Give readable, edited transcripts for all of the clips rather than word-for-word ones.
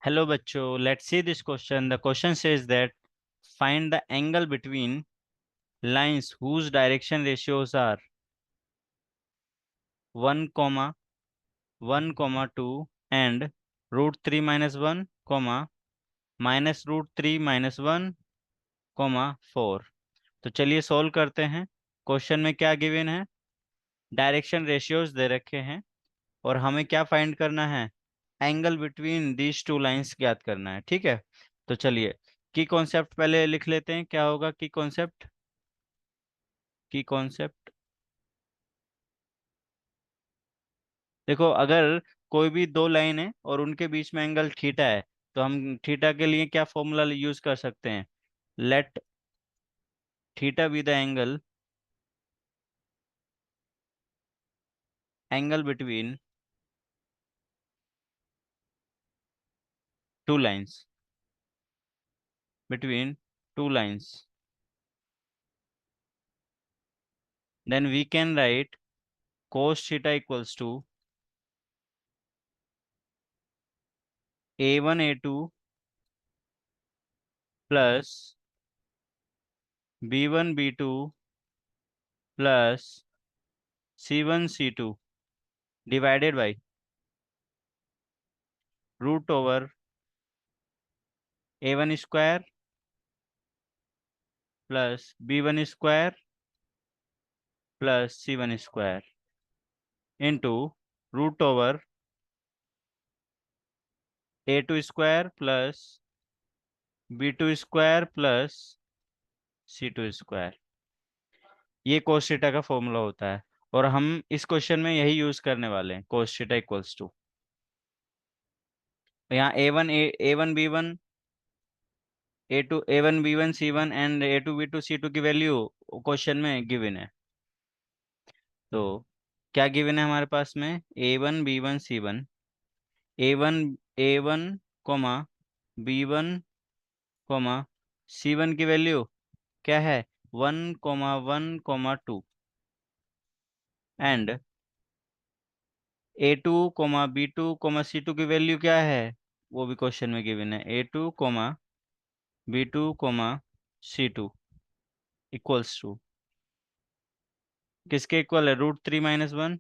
Hello बच्चों, let's see this question. The question says that find the angle between lines whose direction ratios are 1, 1, 2 and root 3 minus 1, minus root 3 minus 1, 4. तो चलिए solve करते हैं। Question में क्या given है? Direction ratios दे रखे हैं और हमें क्या फाइंड करना है? Angle between these two lines ज्ञात करना है। ठीक है, तो चलिए की कॉन्सेप्ट पहले लिख लेते हैं। क्या होगा की कॉन्सेप्ट? की कॉन्सेप्ट देखो, अगर कोई भी दो लाइन है और उनके बीच में एंगल थीटा है तो हम थीटा के लिए क्या फॉर्मूला यूज कर सकते हैं? Let theta be the angle between two lines, between two lines, then we can write cos theta equals to a1 a2 plus b1 b2 plus c1 c2 divided by root over a1 square plus b1 square plus c1 square into root over a2 square plus b2 square plus c2 square. ये cos theta का formula होता है और हम इस question में यही use करने वाले हैं। cos थीटा इक्वल्स टू यहाँ a one b one c one and a two b two c two की वैल्यू क्वेश्चन में गिवन है। तो क्या गिवन है हमारे पास में? A1 B1 C1, ए वन कोमा B1 C1 की वैल्यू क्या है? 1, 1, 2 एंड A2, B2, C2 की वैल्यू क्या है? वो भी क्वेश्चन में गिवन है। A2, B2, C2 equals to किसके इक्वल है? Root 3 - 1,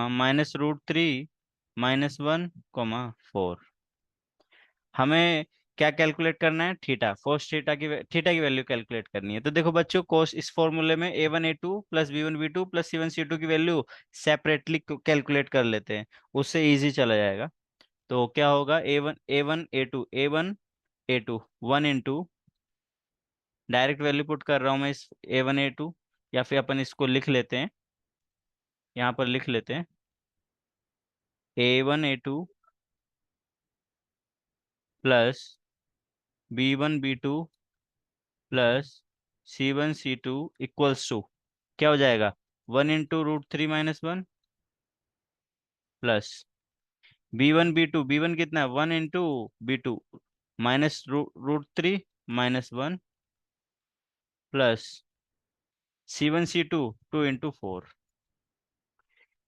minus root 3 - 1, 4। हमें क्या कैलकुलेट करना है? थीटा, कोस थीटा की वैल्यू कैलकुलेट करनी है। तो देखो बच्चों, कोस इस फॉर्मूले में A1 A2 plus B1 B2 plus C1 C2 की वैल्यू सेपरेटली कैलकुलेट कर लेते हैं, उससे इजी चला जाएगा। तो क्या होगा? A1 A2 1 direct value put कर रहा हूँ मैं इस A1 A2, या फिर अपन इसको लिख लेते हैं, यहाँ पर लिख लेते हैं A1 A2 plus B1 B2 plus C1 C2 equals to क्या हो जाएगा? 1 × रूट 3 - 1 प्लस B1 B2 कितना है? 1 × B2 minus root 3 - 1 plus C1 C2 2 × 4।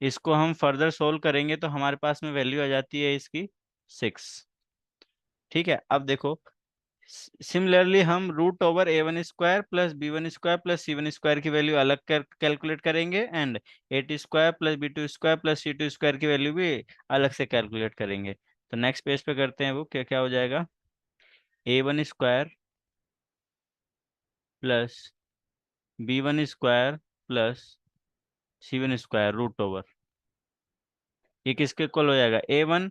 इसको हम फर्दर सोल्व करेंगे तो हमारे पास में वैल्यू आ जाती है इसकी 6। ठीक है, अब देखो सिमिलरली हम root over A1 square plus B1 square plus C1 square की वैल्यू अलग कर कैलकुलेट करेंगे and A2 square plus B2 square plus C2 square की वैल्यू भी अलग से कैलकुलेट करेंगे। तो नेक्स्ट पेज पे करते हैं, वो क्या क्या हो जाएगा? A1 square plus B1 square plus C1 square root over, ये किसके इक्वल हो जाएगा? A1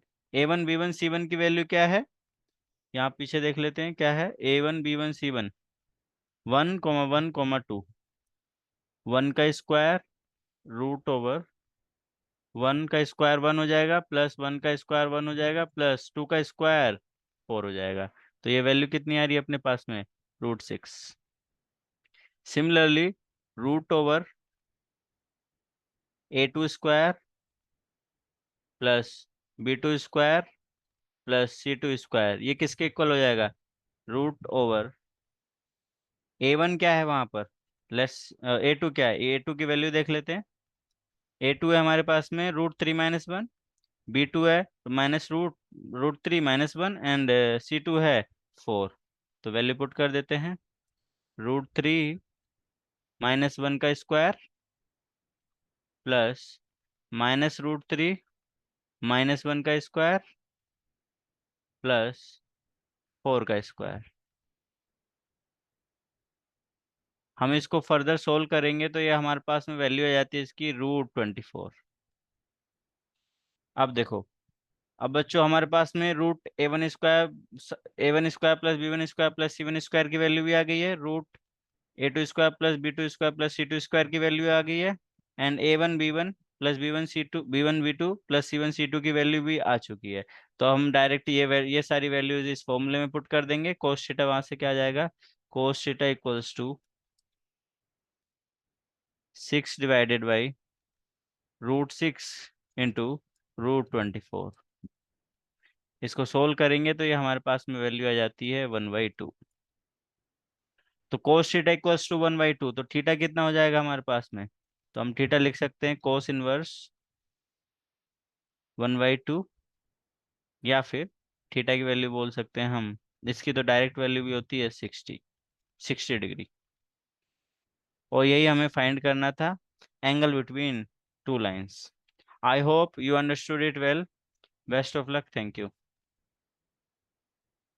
B1 C1 की वैल्यू क्या है? यहाँ पीछे देख लेते हैं क्या है। A1 B1 C1 1, 1, 2, 1 का स्क्वायर रूट ओवर 1 का स्क्वायर 1 हो जाएगा प्लस 1 का स्क्वायर 1 हो जाएगा प्लस 2 का स्क्वायर 4 हो जाएगा। तो ये वैल्यू कितनी आ रही है अपने पास में? Root 6। Similarly root over A2 square plus B2 square plus C2 square, ये किसके इक्वल हो जाएगा? रूट ओवर A1 क्या है वहां पर? लेस A2 क्या है? A2 की वैल्यू देख लेते हैं। A2 है हमारे पास में रूट 3 - 1 B2 है तो माइनस रूट 3 -1 एंड C2 है 4। तो वैल्यू पुट कर देते हैं। रूट 3 -1 का स्क्वायर प्लस -√3 -1 का स्क्वायर प्लस 4 का स्क्वायर। हम इसको फर्दर सोल्व करेंगे तो ये हमारे पास में वैल्यू आ जाती है इसकी √24। अब देखो, अब बच्चों हमारे पास में root A1 square +B1 square +C1 square की वैल्यू भी आ गई है। Root A2 square +B2 square +C2 square की वैल्यू आ गई है। And A1 B1 +B1 C2 B1 B2 +C1 C2 की वैल्यू भी आ चुकी है। तो हम डायरेक्ट ये सारी वैल्यूज इस फॉर्मूले में पुट कर देंगे। कोस थीटा वहां से क्या आ जाएगा, cos theta equals to 6/√6 into √24। इसको सोल्व करेंगे तो ये हमारे पास में वैल्यू आ जाती है 1/2। तो कोस थीटा इक्वल्स टू 1/2, तो थीटा कितना हो जाएगा हमारे पास में, तो हम थीटा लिख सकते हैं कोस इनवर्स 1/2, या फिर थीटा की वैल्यू बोल सकते हैं हम, इसकी तो डायरेक्ट वैल्यू भी होती है 60 डिग्री। और यही हमें फाइंड करना था, angle between two lines. I hope you understood it well. Best of luck, thank you.